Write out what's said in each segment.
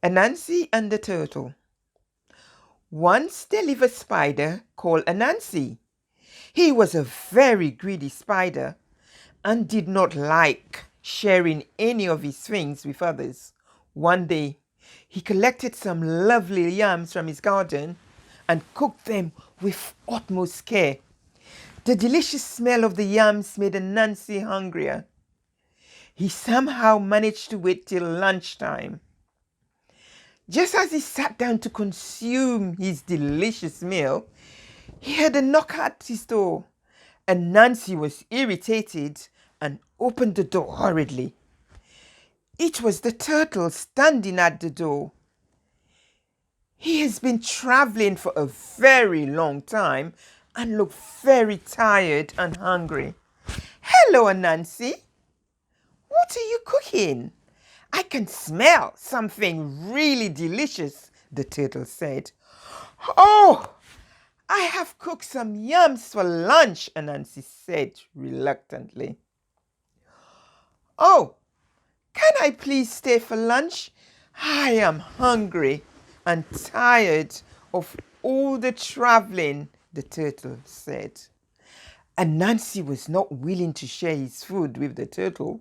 Anansi and the Turtle. Once there lived a spider called Anansi. He was a very greedy spider and did not like sharing any of his things with others. One day, he collected some lovely yams from his garden and cooked them with utmost care. The delicious smell of the yams made Anansi hungrier. He somehow managed to wait till lunchtime. Just as he sat down to consume his delicious meal, he heard a knock at his door, and Nancy was irritated and opened the door hurriedly. It was the turtle standing at the door. He has been traveling for a very long time and looked very tired and hungry. Hello, Anansi. What are you cooking? I can smell something really delicious, the turtle said. Oh, I have cooked some yams for lunch, Anansi said reluctantly. Oh, can I please stay for lunch? I am hungry and tired of all the traveling, the turtle said. Anansi was not willing to share his food with the turtle,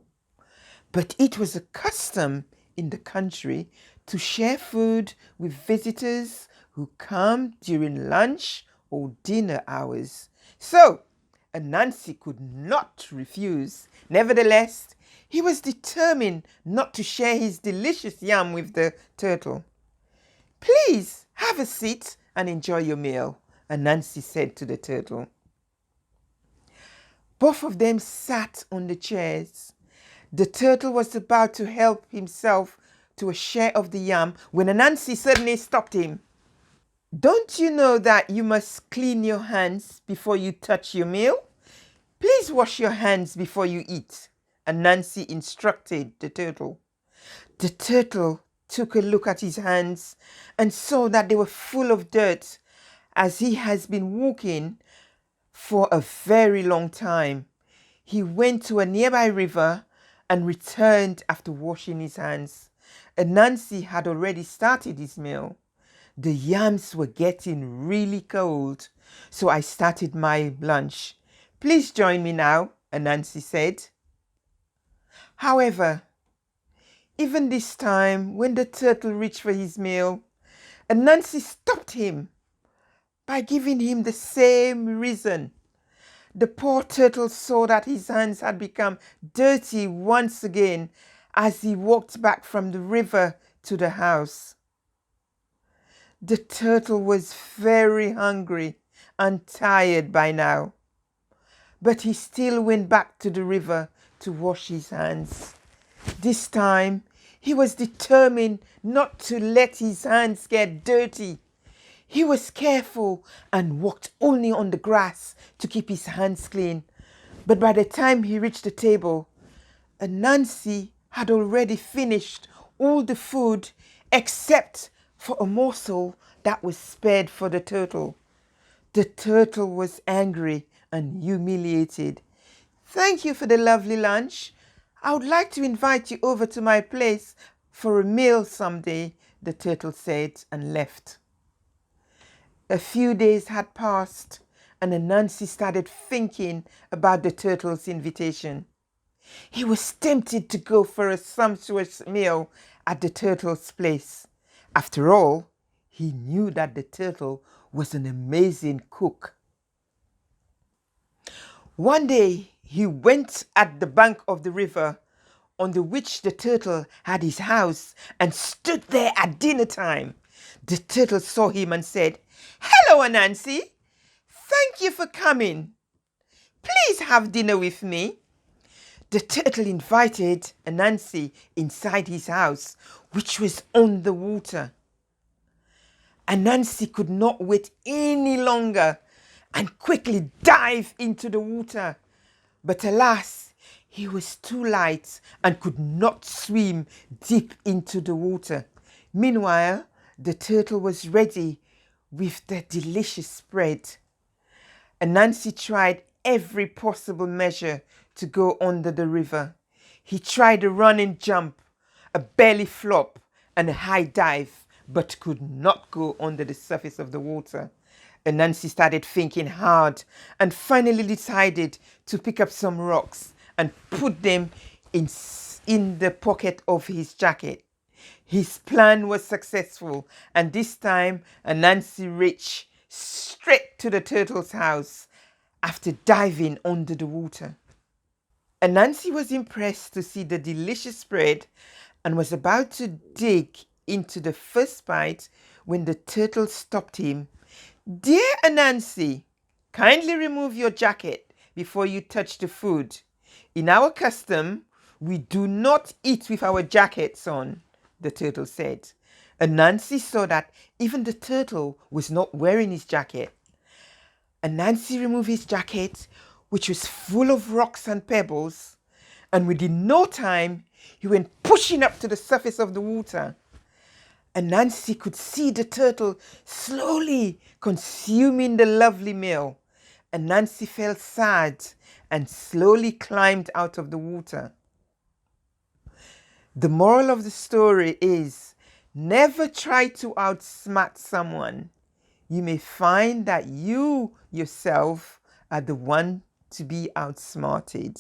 but it was a custom in the country to share food with visitors who come during lunch or dinner hours. So Anansi could not refuse. Nevertheless, he was determined not to share his delicious yam with the turtle. Please have a seat and enjoy your meal, Anansi said to the turtle. Both of them sat on the chairs. The turtle was about to help himself to a share of the yam when Anansi suddenly stopped him. Don't you know that you must clean your hands before you touch your meal? Please wash your hands before you eat, Anansi instructed the turtle. The turtle took a look at his hands and saw that they were full of dirt, as he has been walking for a very long time. He went to a nearby river and returned after washing his hands. Anansi had already started his meal. The yams were getting really cold, so I started my lunch. Please join me now, Anansi said. However, even this time, when the turtle reached for his meal, Anansi stopped him by giving him the same reason. The poor turtle saw that his hands had become dirty once again as he walked back from the river to the house. The turtle was very hungry and tired by now, but he still went back to the river to wash his hands. This time, he was determined not to let his hands get dirty. He was careful and walked only on the grass to keep his hands clean. But by the time he reached the table, Anansi had already finished all the food except for a morsel that was spared for the turtle. The turtle was angry and humiliated. Thank you for the lovely lunch. I would like to invite you over to my place for a meal someday, the turtle said and left. A few days had passed and Anansi started thinking about the turtle's invitation. He was tempted to go for a sumptuous meal at the turtle's place. After all, he knew that the turtle was an amazing cook. One day, he went at the bank of the river on which the turtle had his house and stood there at dinner time. The turtle saw him and said, "Hello, Anansi. Thank you for coming. Please have dinner with me." The turtle invited Anansi inside his house, which was on the water. Anansi could not wait any longer and quickly dived into the water. But alas, he was too light and could not swim deep into the water. Meanwhile, the turtle was ready with the delicious spread. Anansi tried every possible measure to go under the river. He tried a running jump, a belly flop, and a high dive, but could not go under the surface of the water. Anansi started thinking hard and finally decided to pick up some rocks and put them in the pocket of his jacket. His plan was successful, and this time Anansi reached straight to the turtle's house after diving under the water. Anansi was impressed to see the delicious bread and was about to dig into the first bite when the turtle stopped him. "Dear Anansi, kindly remove your jacket before you touch the food. In our custom, we do not eat with our jackets on," the turtle said. Anansi saw that even the turtle was not wearing his jacket. Anansi removed his jacket, which was full of rocks and pebbles, and within no time, he went pushing up to the surface of the water. Anansi could see the turtle slowly consuming the lovely meal. Anansi felt sad and slowly climbed out of the water. The moral of the story is, never try to outsmart someone. You may find that you yourself are the one to be outsmarted.